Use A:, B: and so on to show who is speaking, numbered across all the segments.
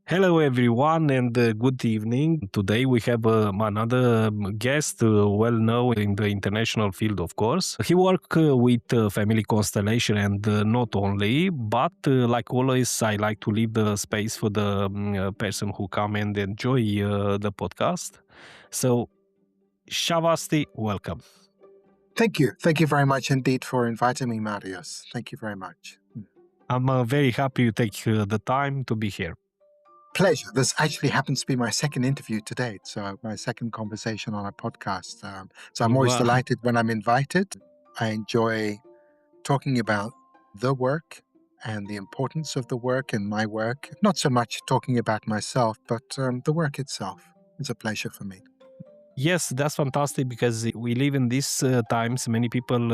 A: Hello, everyone, and good evening. Today we have another guest, well known in the international field, of course. He works with Family Constellation and not only, but like always, I like to leave the space for the person who come and enjoy the podcast. So, Shavasti, welcome.
B: Thank you. Thank you very much indeed for inviting me, Marius. Thank you very much.
A: I'm very happy you take the time to be here.
B: Pleasure. This actually happens to be my second interview to date, so my second conversation on a podcast. So I'm always
A: Wow.
B: delighted when I'm invited. I enjoy talking about the work and the importance of the work and my work. Not so much talking about myself, but the work itself. It's a pleasure for me.
A: Yes, that's fantastic because we live in these times. Many people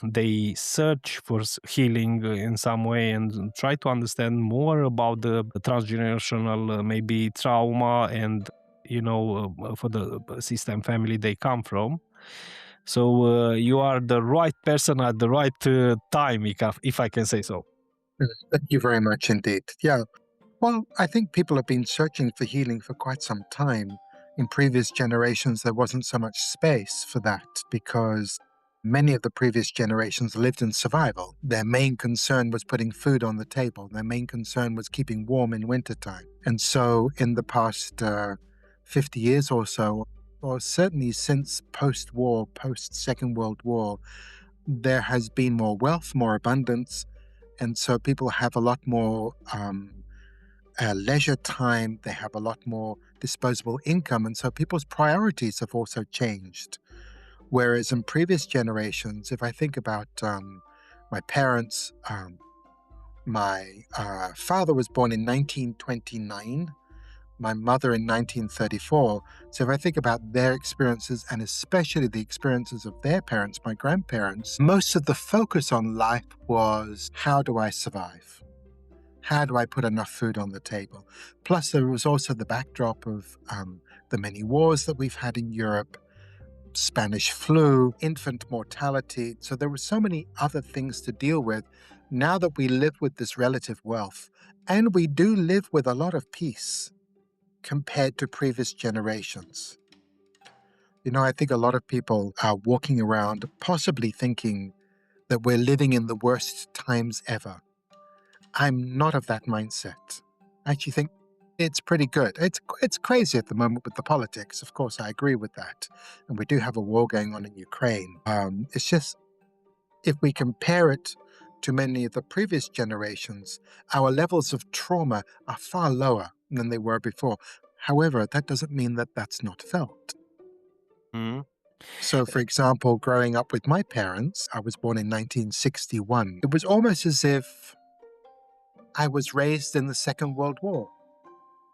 A: they search for healing in some way and try to understand more about the transgenerational maybe trauma and for the system family they come from. So you are the right person at the right time, if I can say so.
B: Thank you very much indeed. Yeah. Well, I think people have been searching for healing for quite some time. In previous generations, there wasn't so much space for that because many of the previous generations lived in survival. Their main concern was putting food on the table. Their main concern was keeping warm in wintertime. And so in the past 50 years or so, or certainly since post-war, post-Second World War, there has been more wealth, more abundance, and so people have a lot more leisure time, they have a lot more disposable income, and so people's priorities have also changed. Whereas in previous generations, if I think about my parents, my father was born in 1929, my mother in 1934. So if I think about their experiences, and especially the experiences of their parents, my grandparents, most of the focus on life was, how do I survive? How do I put enough food on the table? Plus, there was also the backdrop of the many wars that we've had in Europe, Spanish flu, infant mortality. So there were so many other things to deal with. Now that we live with this relative wealth, and we do live with a lot of peace compared to previous generations. You know, I think a lot of people are walking around possibly thinking that we're living in the worst times ever. I'm not of that mindset. I actually think it's pretty good. It's crazy at the moment with the politics. Of course, I agree with that. And we do have a war going on in Ukraine. It's just, if we compare it to many of the previous generations, our levels of trauma are far lower than they were before. However, that doesn't mean that that's not felt.
A: Mhm.
B: So, for example, growing up with my parents, I was born in 1961. It was almost as if I was raised in the Second World War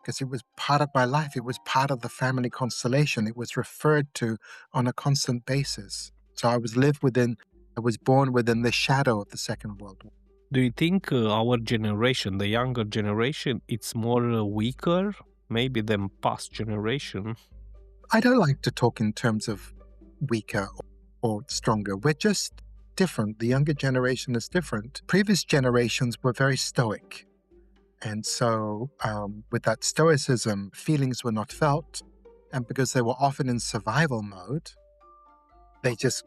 B: because it was part of my life. It was part of the family constellation. It was referred to on a constant basis. So I was born within the shadow of the Second World War.
A: Do you think our generation, the younger generation, it's more weaker maybe than past generation?
B: I don't like to talk in terms of weaker or stronger. We're just different. The younger generation is different. Previous generations were very stoic. And so with that stoicism, feelings were not felt. And because they were often in survival mode, they just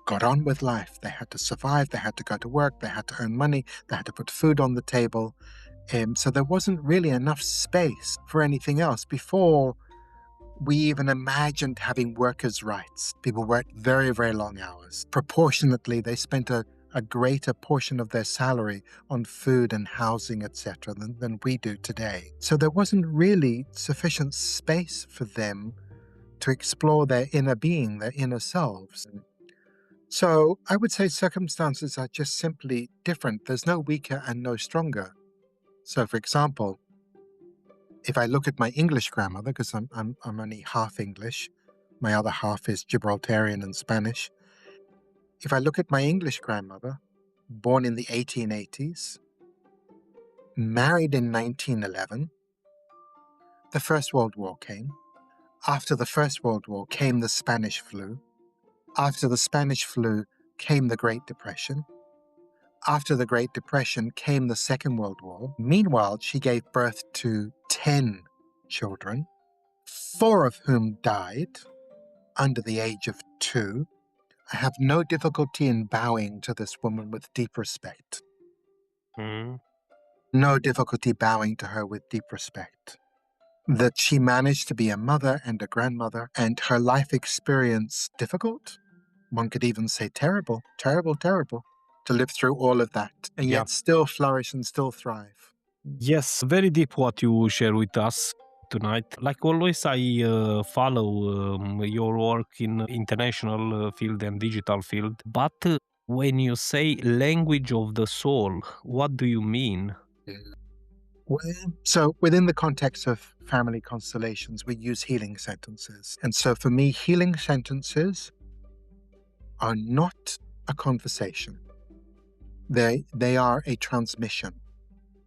B: got on with life. They had to survive. They had to go to work. They had to earn money. They had to put food on the table. So there wasn't really enough space for anything else. Before we even imagined having workers' rights, people worked very, very long hours. Proportionately, they spent a greater portion of their salary on food and housing, etc., than we do today. So there wasn't really sufficient space for them to explore their inner being, their inner selves. So I would say circumstances are just simply different. There's no weaker and no stronger. So, for example, if I look at my English grandmother, because I'm only half English, my other half is Gibraltarian and Spanish. If I look at my English grandmother, born in the 1880s, married in 1911, the First World War came. After the First World War came the Spanish flu. After the Spanish flu came the Great Depression. After the Great Depression came the Second World War. Meanwhile, she gave birth to 10 children, 4 of whom died under the age of 2. I have no difficulty in bowing to this woman with deep respect.
A: Mm.
B: No difficulty bowing to her with deep respect. That she managed to be a mother and a grandmother, and her life experience difficult. One could even say terrible, terrible, terrible, to live through all of that and
A: Yeah.
B: yet still flourish and still thrive.
A: Yes, very deep what you share with us tonight. Like always, I follow your work in international field and digital field. But when you say language of the soul, what do you mean?
B: Well, so within the context of family constellations, we use healing sentences. And so for me, healing sentences are not a conversation. They are a transmission.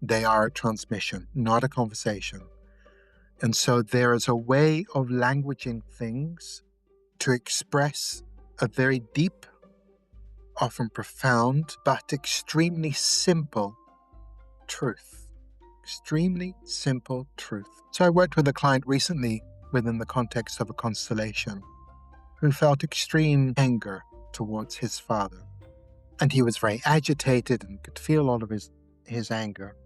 B: They are a transmission, not a conversation. And so there is a way of languaging things to express a very deep, often profound, but extremely simple truth. Extremely simple truth. So I worked with a client recently within the context of a constellation who felt extreme anger towards his father. And he was very agitated and could feel all of his anger.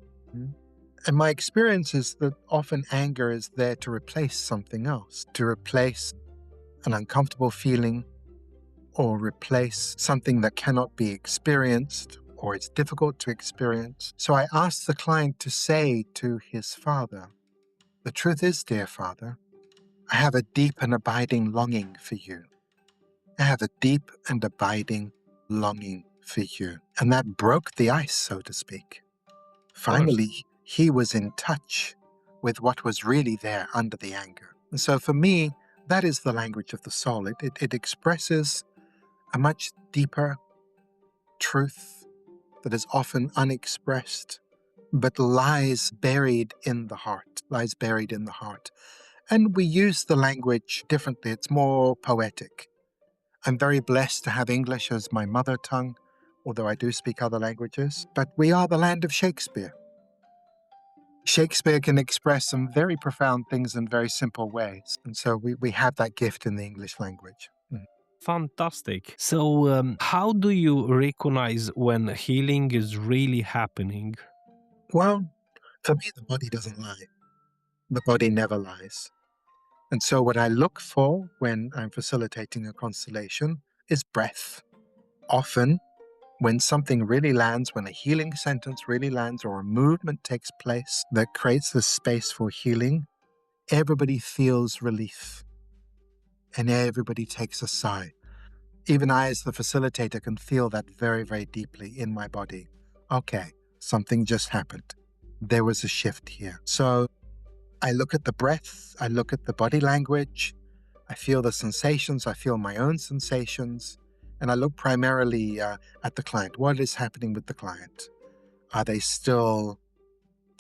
B: And my experience is that often anger is there to replace something else, to replace an uncomfortable feeling or replace something that cannot be experienced or it's difficult to experience. So I asked the client to say to his father, "The truth is, dear father, I have a deep and abiding longing for you. I have a deep and abiding longing for you." And that broke the ice, so to speak. Finally, he was in touch with what was really there under the anger. And so for me, that is the language of the soul. It expresses a much deeper truth that is often unexpressed, but lies buried in the heart, lies buried in the heart. And we use the language differently. It's more poetic. I'm very blessed to have English as my mother tongue, although I do speak other languages. But we are the land of Shakespeare. Shakespeare can express some very profound things in very simple ways. And so we have that gift in the English language.
A: Fantastic. So, how do you recognize when healing is really happening?
B: Well, for me, the body doesn't lie. The body never lies. And so what I look for when I'm facilitating a constellation is breath. Often, when something really lands, when a healing sentence really lands or a movement takes place that creates this space for healing, everybody feels relief and everybody takes a sigh. Even I, as the facilitator, can feel that very, very deeply in my body. Okay, something just happened. There was a shift here. So I look at the breath, I look at the body language, I feel the sensations, I feel my own sensations, and I look primarily at the client. What is happening with the client? Are they still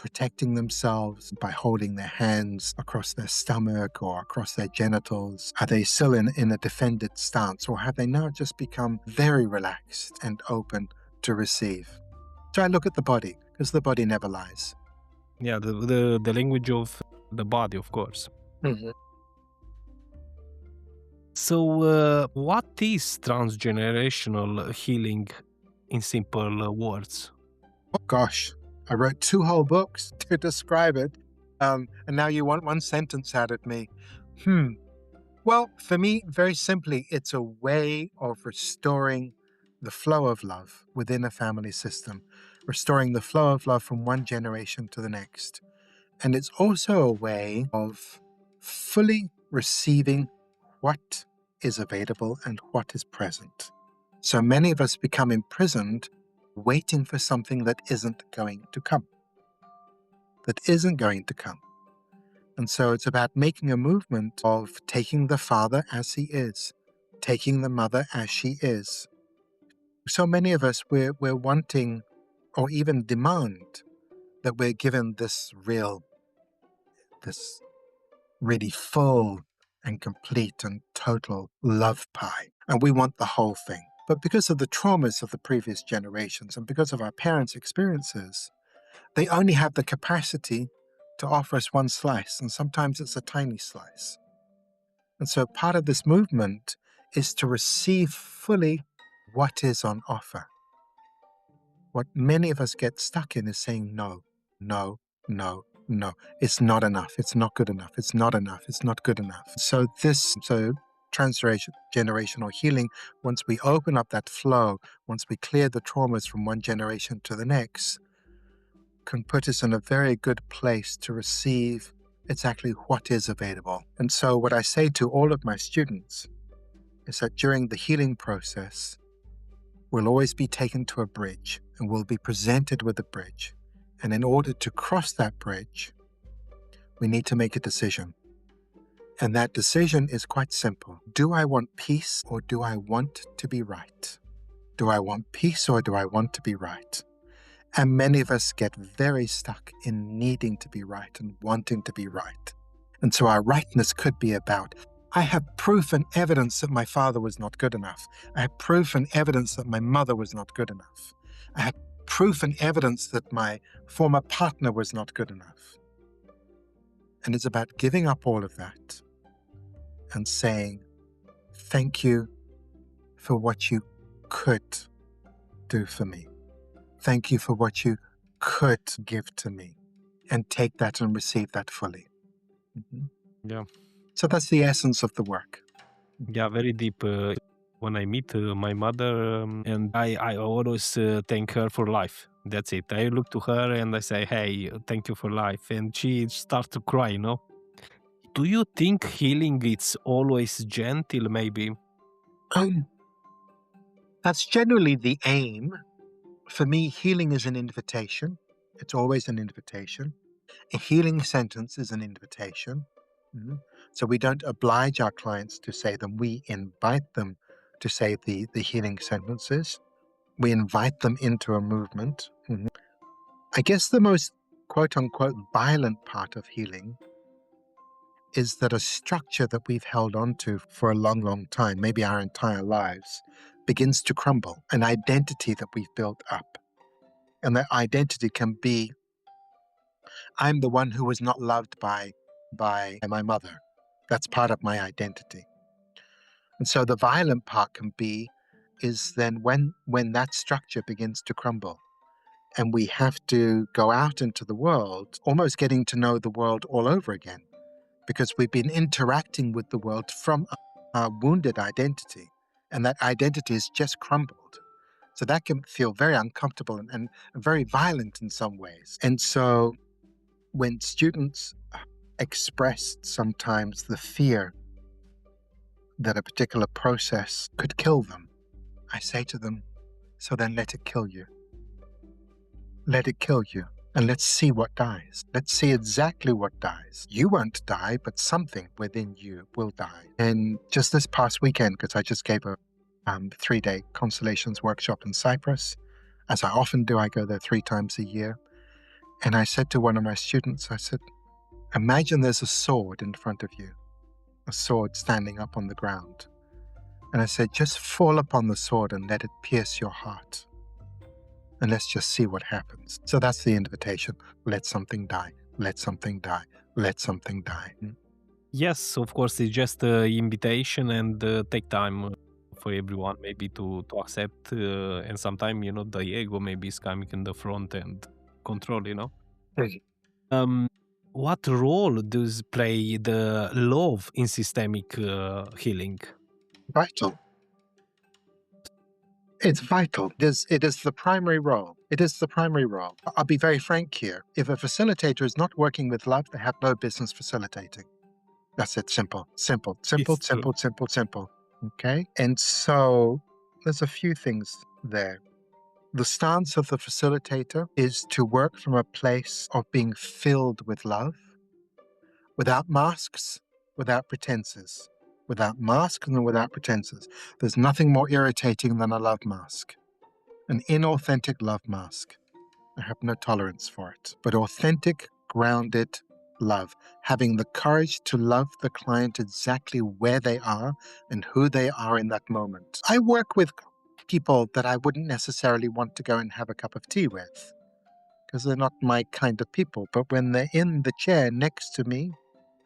B: protecting themselves by holding their hands across their stomach or across their genitals? Are they still in a defended stance, or have they now just become very relaxed and open to receive? So I look at the body, because the body never lies.
A: Yeah, the language of the body, of course.
B: Mm-hmm.
A: So, what is transgenerational healing in simple words?
B: Oh gosh, I wrote 2 whole books to describe it, and now you want one sentence out of me. Well, for me, very simply, it's a way of restoring the flow of love within a family system, restoring the flow of love from one generation to the next. And it's also a way of fully receiving what is available and what is present. So many of us become imprisoned waiting for something that isn't going to come. That isn't going to come. And so it's about making a movement of taking the father as he is, taking the mother as she is. So many of us, we're wanting or even demand that we're given this really full and complete and total love pie. And we want the whole thing. But because of the traumas of the previous generations and because of our parents' experiences, they only have the capacity to offer us one slice, and sometimes it's a tiny slice. And so part of this movement is to receive fully what is on offer. What many of us get stuck in is saying no, no, no, no. It's not enough. It's not good enough. It's not enough. It's not good enough. So transgenerational healing, once we open up that flow, once we clear the traumas from one generation to the next, can put us in a very good place to receive exactly what is available. And so what I say to all of my students is that during the healing process, we'll always be taken to a bridge and we'll be presented with a bridge. And in order to cross that bridge, we need to make a decision. And that decision is quite simple. Do I want peace or do I want to be right? Do I want peace or do I want to be right? And many of us get very stuck in needing to be right and wanting to be right. And so our rightness could be about, I have proof and evidence that my father was not good enough. I have proof and evidence that my mother was not good enough. I have proof and evidence that my former partner was not good enough. And it's about giving up all of that and saying, thank you for what you could do for me. Thank you for what you could give to me, and take that and receive that fully.
A: Yeah.
B: So that's the essence of the work.
A: Yeah, very deep. When I meet my mother, and I always thank her for life. That's it. I look to her and I say, hey, thank you for life. And she starts to cry, you know? Do you think healing is always gentle, maybe?
B: That's generally the aim. For me, healing is an invitation. It's always an invitation. A healing sentence is an invitation. So we don't oblige our clients to say them. We invite them to say the healing sentences. We invite them into a movement. I guess the most quote-unquote violent part of healing is that a structure that we've held onto for a long, long time, maybe our entire lives, begins to crumble. An identity that we've built up. And that identity can be, I'm the one who was not loved by my mother. That's part of my identity. And so the violent part can be, is then when that structure begins to crumble and we have to go out into the world, almost getting to know the world all over again, because we've been interacting with the world from our wounded identity, and that identity is just crumbled. So that can feel very uncomfortable and very violent in some ways. And so when students express sometimes the fear that a particular process could kill them, I say to them, so then let it kill you. Let it kill you. And let's see what dies. Let's see exactly what dies. You won't die, but something within you will die. And just this past weekend, because I just gave a 3-day constellations workshop in Cyprus, as I often do, I go there 3 times a year. And I said to one of my students, I said, imagine there's a sword in front of you, a sword standing up on the ground. And I said, just fall upon the sword and let it pierce your heart. And let's just see what happens. So that's the invitation. Let something die. Let something die. Let something die.
A: Yes, of course, it's just an invitation and take time for everyone maybe to accept. And sometimes, you know, the ego maybe is coming in the front and control, you know. What role does play the love in systemic healing?
B: Vital. It's vital. It is the primary role. It is the primary role. I'll be very frank here. If a facilitator is not working with love, they have no business facilitating. That's it. Simple, simple, simple,
A: It's true.
B: simple, simple, simple. Okay? And so there's a few things there. The stance of the facilitator is to work from a place of being filled with love, without masks, without pretenses. Without masks and without pretenses. There's nothing more irritating than a love mask. An inauthentic love mask. I have no tolerance for it. But authentic, grounded love. Having the courage to love the client exactly where they are and who they are in that moment. I work with people that I wouldn't necessarily want to go and have a cup of tea with. because they're not my kind of people. But when they're in the chair next to me,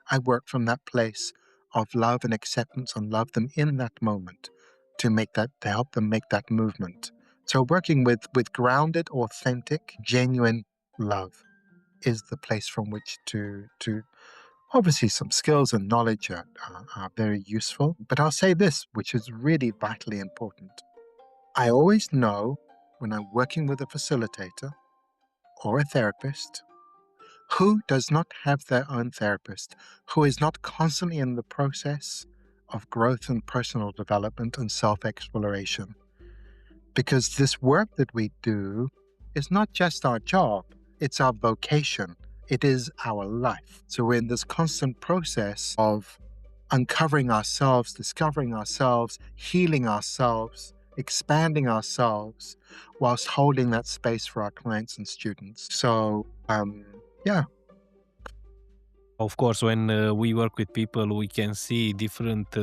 B: I work from that place of love and acceptance and love them in that moment to help them make that movement. So working with grounded, authentic, genuine love is the place from which to obviously some skills and knowledge are very useful. But I'll say this, which is really vitally important. I always know when I'm working with a facilitator or a therapist who does not have their own therapist, who is not constantly in the process of growth and personal development and self-exploration. Because this work that we do is not just our job, it's our vocation. It is our life. So we're in this constant process of uncovering ourselves, discovering ourselves, healing ourselves, expanding ourselves, whilst holding that space for our clients and students. So, yeah.
A: Of course, when we work with people, we can see different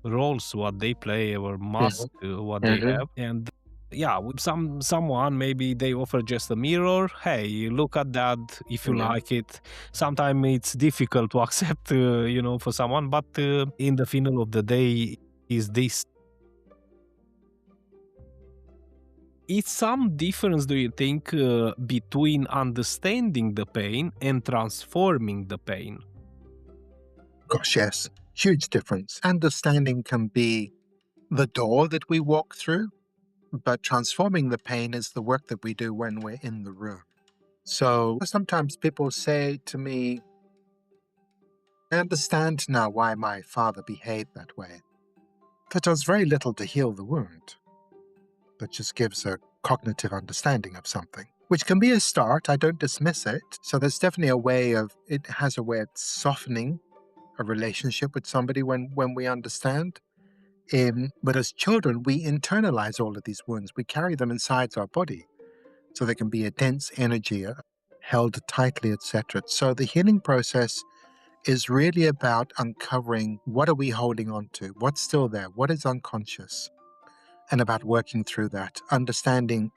A: roles, what they play, or mask, what they
B: Mhm.
A: have. And yeah, with someone, maybe they offer just a mirror. Hey, look at that if you
B: Yeah.
A: like it. Sometimes it's difficult to accept, for someone, but in the final of the day, is this. Is some difference, do you think, between understanding the pain and transforming the pain?
B: Gosh, yes. Huge difference. Understanding can be the door that we walk through, but transforming the pain is the work that we do when we're in the room. So sometimes people say to me, I understand now why my father behaved that way. That does very little to heal the wound. That just gives a cognitive understanding of something, which can be a start. I don't dismiss it. So there's definitely it has a way of softening a relationship with somebody when we understand. But as children, we internalize all of these wounds. We carry them inside our body. So there can be a dense energy held tightly, etc. So the healing process is really about uncovering what are we holding on to, what's still there, what is unconscious, and about working through that, understanding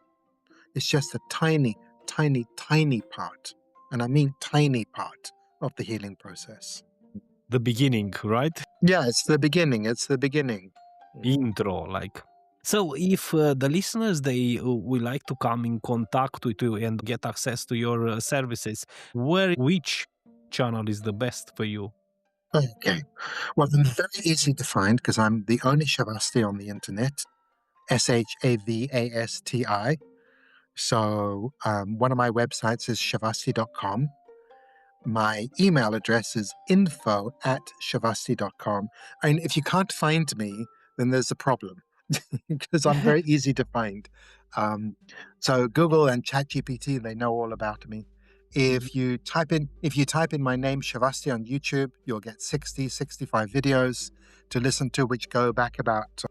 B: it's just a tiny, tiny, tiny part, and I mean tiny part of the healing process.
A: The beginning, right?
B: Yeah, it's the beginning. It's the beginning.
A: Intro, like. So if the listeners, they would like to come in contact with you and get access to your services, which channel is the best for you?
B: Okay. Well, I'm very easy to find because I'm the only Shavasti on the internet, Shavasti. So one of my websites is shavasti.com. My email address is info@shavasti.com. And if you can't find me, then there's a problem because I'm very easy to find. So Google and ChatGPT, they know all about me.
A: Mhm.
B: If you type in my name Shavasti on YouTube, you'll get 65 videos to listen to, which go back about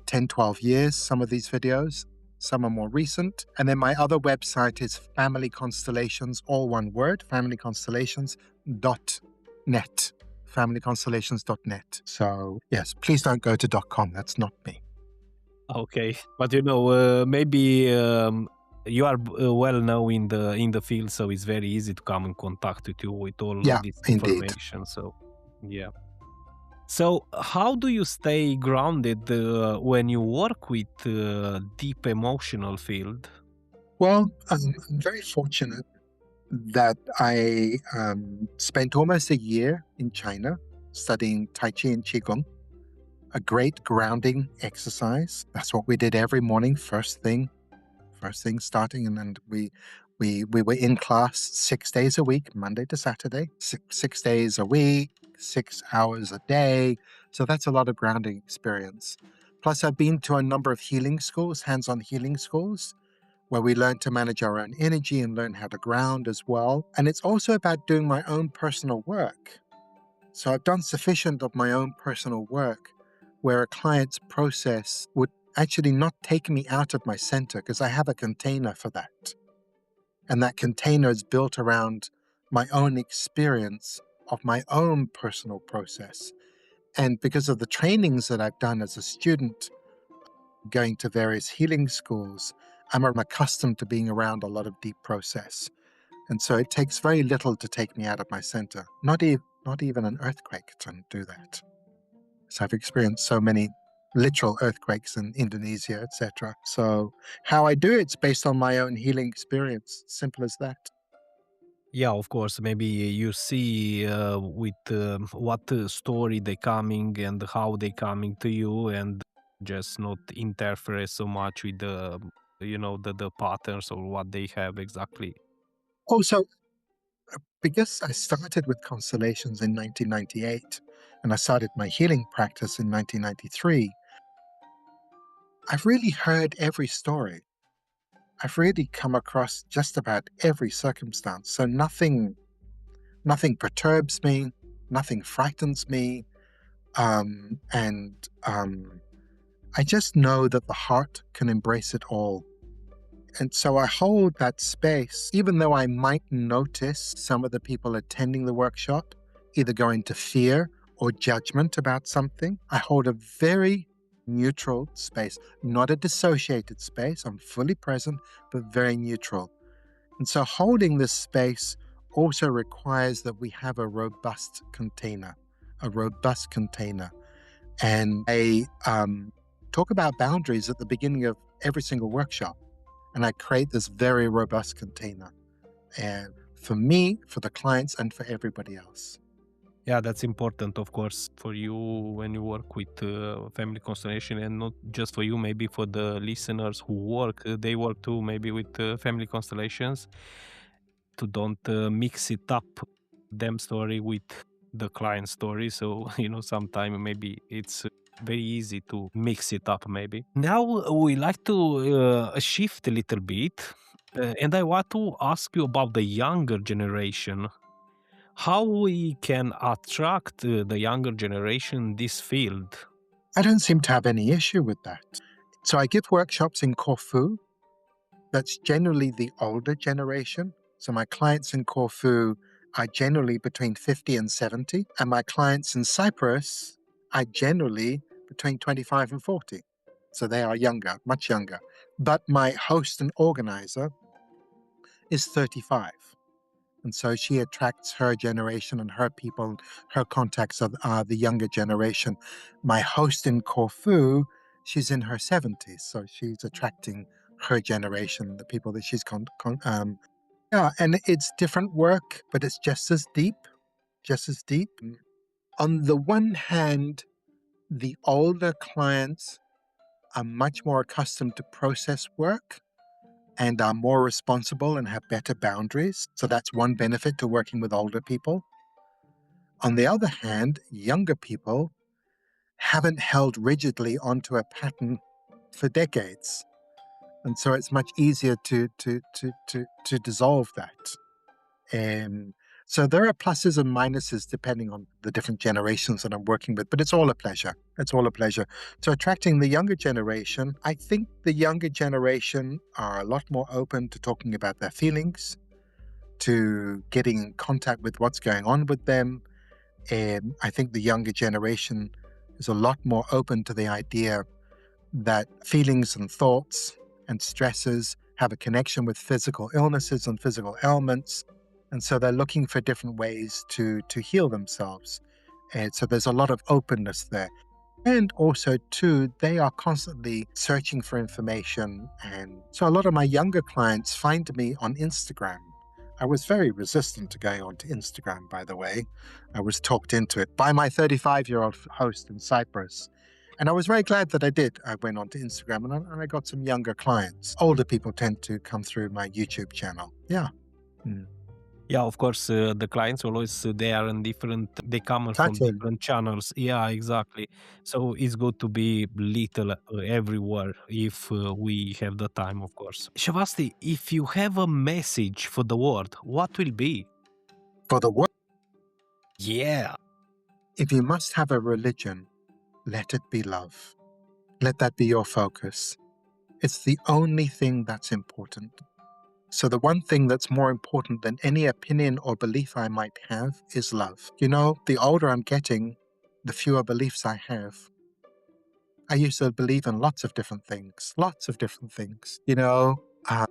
B: 10, 12 years, some of these videos. Some are more recent. And then my other website is Family Constellations, all one word, familyconstellations.net. Familyconstellations.net. So, yes, please don't go to .com. That's not me.
A: Okay, but maybe you are well known in the field, so it's very easy to come in contact with you with all
B: Yeah,
A: this
B: indeed.
A: information. So, yeah. So, how do you stay grounded when you work with deep emotional field?
B: Well, I'm very fortunate that I spent almost a year in China studying Tai Chi and Qigong, a great grounding exercise. That's what we did every morning, first thing starting, and then we were in class 6 days a week, Monday to Saturday, six days a week, 6 hours a day. So that's a lot of grounding experience. Plus, I've been to a number of healing schools, hands-on healing schools, where we learn to manage our own energy and learn how to ground as well. And it's also about doing my own personal work. So I've done sufficient of my own personal work where a client's process would actually not take me out of my center because I have a container for that. And that container is built around my own experience of my own personal process. And because of the trainings that I've done as a student, going to various healing schools, I'm accustomed to being around a lot of deep process. And so it takes very little to take me out of my center. Not even an earthquake can do that. So I've experienced so many literal earthquakes in Indonesia, etc. So how I do it's based on my own healing experience. Simple as that.
A: Yeah, of course. Maybe you see with what story they coming and how they coming to you, and just not interfere so much with the the patterns or what they have exactly.
B: Also, because I started with constellations in 1998 and I started my healing practice in 1993, I've really heard every story. I've really come across just about every circumstance. So nothing perturbs me, nothing frightens me, and I just know that the heart can embrace it all. And so I hold that space, even though I might notice some of the people attending the workshop either go into fear or judgment about something. I hold a very neutral space, not a dissociated space. I'm fully present, but very neutral. And so holding this space also requires that we have a robust container, a robust container. And I talk about boundaries at the beginning of every single workshop. And I create this very robust container. And for me, for the clients, and for everybody else.
A: Yeah, that's important, of course, for you when you work with family constellation, and not just for you, maybe for the listeners who work, they work too, maybe with family constellations, to don't mix it up, them story with the client story. So, sometimes maybe it's very easy to mix it up, maybe. Now, we like to shift a little bit, and I want to ask you about the younger generation, how we can attract the younger generation in this field.
B: I don't seem to have any issue with that. So I give workshops in Corfu. That's generally the older generation. So my clients in Corfu are generally between 50 and 70. And my clients in Cyprus are generally between 25 and 40. So they are younger, much younger. But my host and organizer is 35. And so she attracts her generation and her people, her contacts are the younger generation. My host in Corfu, she's in her 70s. So she's attracting her generation, the people that she's yeah, and it's different work, but it's just as deep, just as deep. On the one hand, the older clients are much more accustomed to process work and are more responsible and have better boundaries. So that's one benefit to working with older people. On the other hand, younger people haven't held rigidly onto a pattern for decades. And so it's much easier to dissolve that. And so there are pluses and minuses depending on the different generations that I'm working with, but it's all a pleasure. It's all a pleasure. So attracting the younger generation, I think the younger generation are a lot more open to talking about their feelings, to getting in contact with what's going on with them. And I think the younger generation is a lot more open to the idea that feelings and thoughts and stresses have a connection with physical illnesses and physical ailments. And so they're looking for different ways to heal themselves. And so there's a lot of openness there. And also, too, they are constantly searching for information. And so a lot of my younger clients find me on Instagram. I was very resistant to going onto Instagram, by the way. I was talked into it by my 35-year-old host in Cyprus. And I was very glad that I did. I went onto Instagram and I got some younger clients. Older people tend to come through my YouTube channel. Yeah. Mm.
A: Yeah, of course, the clients always they are in different. They come from
B: Exactly.
A: different channels. Yeah, exactly. So it's good to be little everywhere if we have the time, of course. Shavasti, if you have a message for the world, what will be?
B: For the world,
A: Yeah,
B: if you must have a religion, let it be love. Let that be your focus. It's the only thing that's important. So the one thing that's more important than any opinion or belief I might have is love. You know, the older I'm getting, the fewer beliefs I have. I used to believe in lots of different things, lots of different things. You know,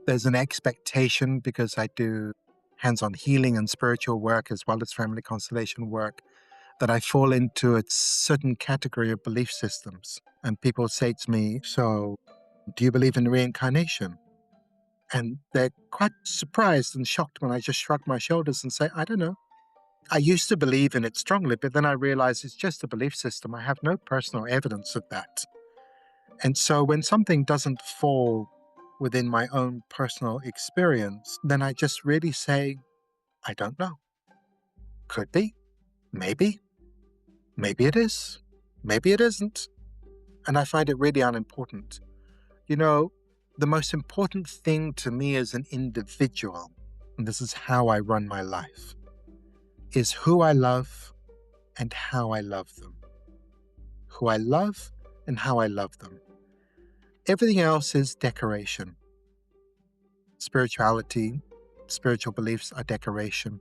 B: there's an expectation because I do hands-on healing and spiritual work as well as family constellation work that I fall into a certain category of belief systems. And people say to me, so do you believe in reincarnation? And they're quite surprised and shocked when I just shrug my shoulders and say, I don't know. I used to believe in it strongly, but then I realized it's just a belief system. I have no personal evidence of that. And so when something doesn't fall within my own personal experience, then I just really say, I don't know. Could be, maybe, maybe it is, maybe it isn't. And I find it really unimportant. You know, the most important thing to me as an individual, and this is how I run my life, is who I love and how I love them. Who I love and how I love them. Everything else is decoration. Spirituality, spiritual beliefs are decoration.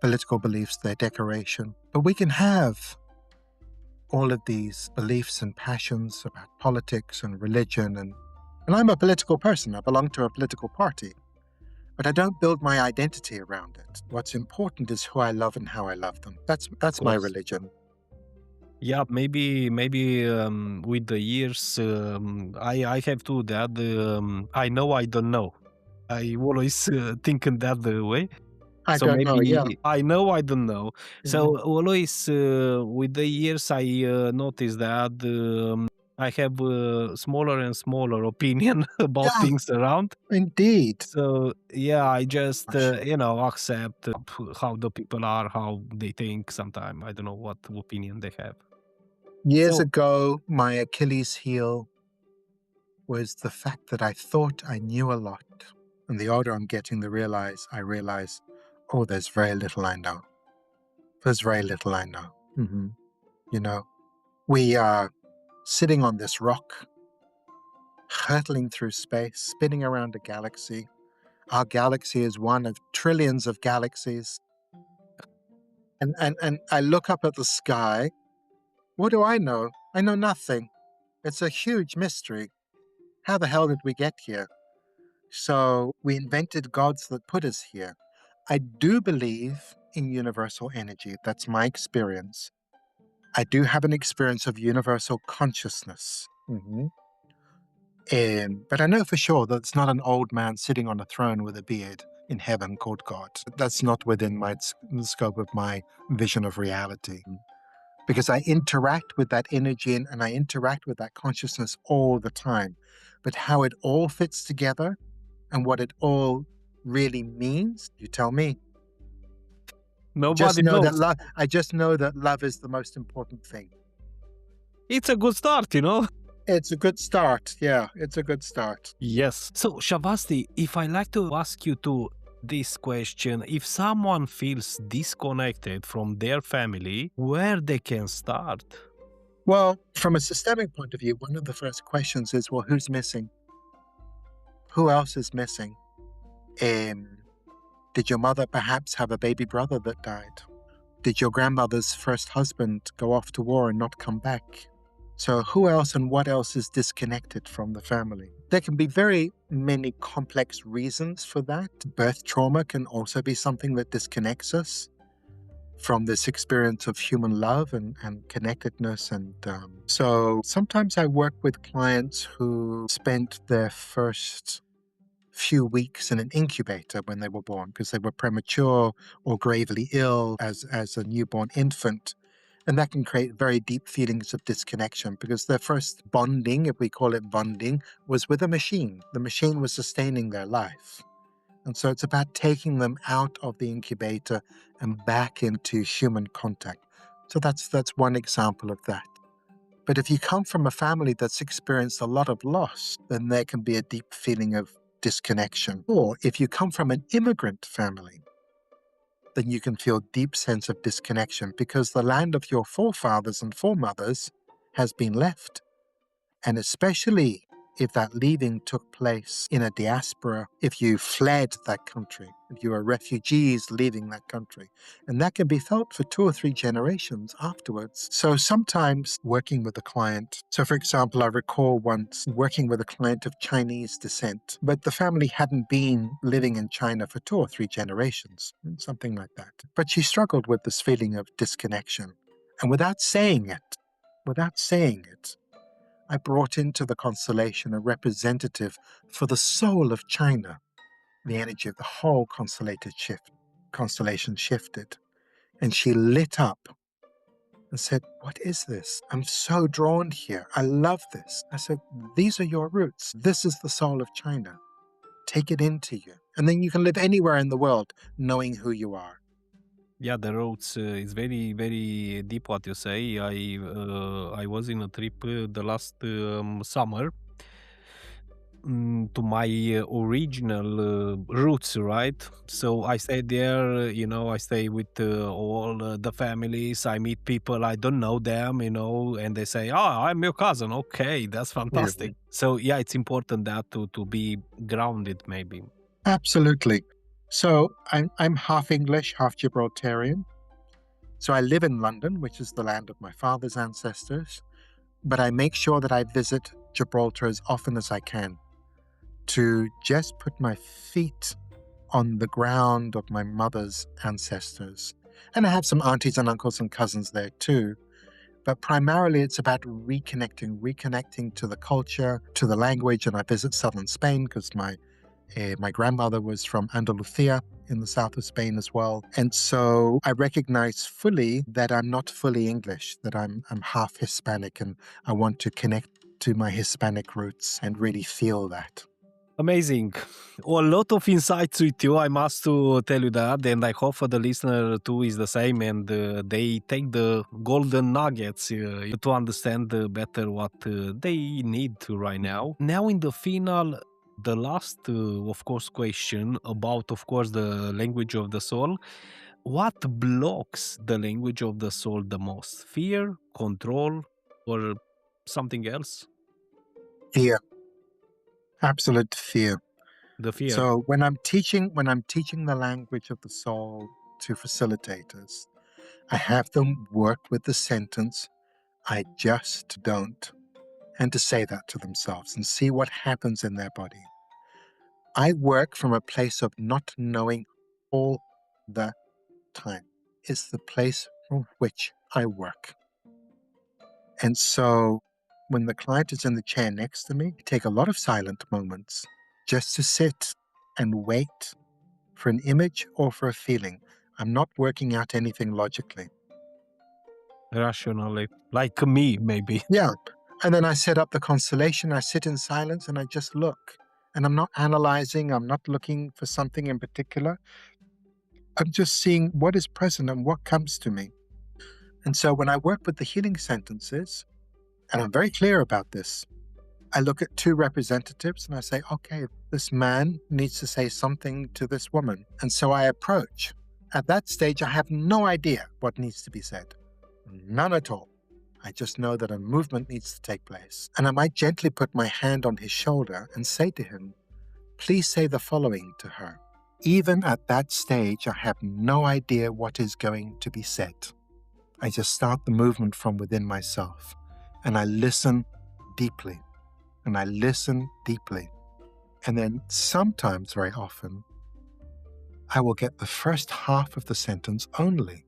B: Political beliefs, they're decoration. But we can have all of these beliefs and passions about politics and religion. And I'm a political person. I belong to a political party. But I don't build my identity around it. What's important is who I love and how I love them. That's my religion.
A: Yeah, maybe with the years, I have to that. I know I don't know. I always think in that way.
B: I
A: So
B: don't know, yeah.
A: maybe I know I don't know. So
B: Mhm.
A: always with the years, I noticed that I have smaller and smaller opinion about
B: Yeah,
A: things around.
B: indeed.
A: So yeah, I just
B: Gosh.
A: accept how the people are, how they think. Sometimes I don't know what opinion they have.
B: Years
A: So
B: ago, my Achilles heel was the fact that I thought I knew a lot. And the older I'm getting, I realize, oh, there's very little I know. There's very little I know. You know, we are sitting on this rock, hurtling through space, spinning around a galaxy. Our galaxy is one of trillions of galaxies. And I look up at the sky. What do I know? I know nothing. It's a huge mystery. How the hell did we get here? So we invented gods that put us here. I do believe in universal energy. That's my experience. I do have an experience of universal consciousness. But I know for sure that it's not an old man sitting on a throne with a beard in heaven called God. That's not within the scope of my vision of reality. Because I interact with that energy and I interact with that consciousness all the time. But how it all fits together and what it all really means, you tell me.
A: nobody knows.
B: I just know that love is the most important thing.
A: It's a good start, you know.
B: It's a good start. Yeah, it's a good start.
A: Yes. So, Shavasti, if I like to ask you to this question, if someone feels disconnected from their family, where they can start?
B: Well, from a systemic point of view, one of the first questions is, well, who's missing? Who else is missing? Did your mother perhaps have a baby brother that died? Did your grandmother's first husband go off to war and not come back? So who else and what else is disconnected from the family? There can be very many complex reasons for that. Birth trauma can also be something that disconnects us from this experience of human love and connectedness. And so sometimes I work with clients who spent their first few weeks in an incubator when they were born because they were premature or gravely ill as a newborn infant. And that can create very deep feelings of disconnection because their first bonding, if we call it bonding, was with a machine. The machine was sustaining their life. And so it's about taking them out of the incubator and back into human contact. So that's one example of that. But if you come from a family that's experienced a lot of loss, then there can be a deep feeling of disconnection. Or if you come from an immigrant family, then you can feel deep sense of disconnection because the land of your forefathers and foremothers has been left. And especially if that leaving took place in a diaspora, if you fled that country, if you were refugees leaving that country. And that can be felt for 2 or 3 generations afterwards. So sometimes working with a client, so for example, I recall once working with a client of Chinese descent, but the family hadn't been living in China for 2 or 3 generations, something like that. But she struggled with this feeling of disconnection. And without saying it, I brought into the constellation a representative for the soul of China. The energy of the whole constellation shifted, and she lit up and said, "What is this? I'm so drawn here. I love this." I said, "These are your roots. This is the soul of China. Take it into you. And then you can live anywhere in the world knowing who you are."
A: Yeah, the roads is very very deep. What you say? I was in a trip the last summer to my original roots, right? So I stay there, I stay with all the families. I meet people, I don't know them, and they say, "Oh, I'm your cousin." Okay, that's fantastic.
B: Mhm.
A: So yeah, it's important that to be grounded, maybe.
B: Absolutely. So I'm half English, half Gibraltarian. So I live in London, which is the land of my father's ancestors, but I make sure that I visit Gibraltar as often as I can to just put my feet on the ground of my mother's ancestors. And I have some aunties and uncles and cousins there too. But primarily it's about reconnecting to the culture, to the language. And I visit southern Spain because my grandmother was from Andalusia in the south of Spain as well. And so I recognize fully that I'm not fully English, that I'm half Hispanic, and I want to connect to my Hispanic roots and really feel that.
A: Amazing. A lot of insights with you. I must to tell you that, and I hope for the listener too is the same, and they take the golden nuggets to understand better what they need to right now. Now, in the final, the last, of course, question about, of course, the language of the soul. What blocks the language of the soul the most? Fear, control, or something else?
B: Fear, absolute fear.
A: The fear.
B: So when I'm teaching the language of the soul to facilitators, I have them work with the sentence, "I just don't," and to say that to themselves and see what happens in their body. I work from a place of not knowing all the time. It's the place from which I work. And so when the client is in the chair next to me, I take a lot of silent moments just to sit and wait for an image or for a feeling. I'm not working out anything logically.
A: Rationally, like me, maybe.
B: Yeah. And then I set up the constellation, I sit in silence and I just look. And I'm not analyzing, I'm not looking for something in particular. I'm just seeing what is present and what comes to me. And so when I work with the healing sentences, and I'm very clear about this, I look at 2 representatives and I say, okay, this man needs to say something to this woman. And so I approach. At that stage, I have no idea what needs to be said. None at all. I just know that a movement needs to take place. And I might gently put my hand on his shoulder and say to him, "Please say the following to her." Even at that stage, I have no idea what is going to be said. I just start the movement from within myself, and I listen deeply, and I listen deeply. And then sometimes, very often, I will get the first half of the sentence only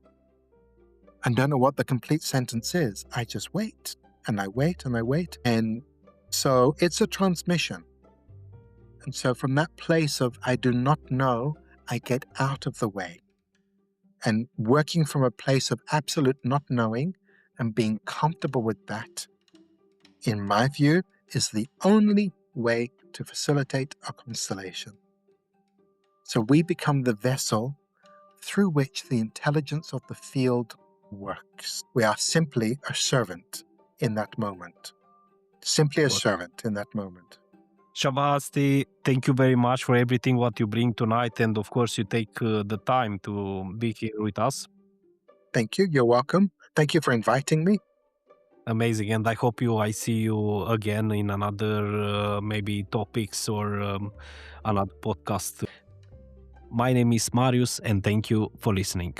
B: and don't know what the complete sentence is. I just wait, and I wait, and I wait. And so it's a transmission. And so from that place of I do not know, I get out of the way. And working from a place of absolute not knowing and being comfortable with that, in my view, is the only way to facilitate a constellation. So we become the vessel through which the intelligence of the field works. We are simply a servant in that moment. Simply a servant in that moment.
A: Shavasti, thank you very much for everything what you bring tonight, and of course you take the time to be here with us.
B: Thank you. You're welcome. Thank you for inviting me.
A: Amazing. And I hope I see you again in another maybe topics or another podcast. My name is Marius, and thank you for listening.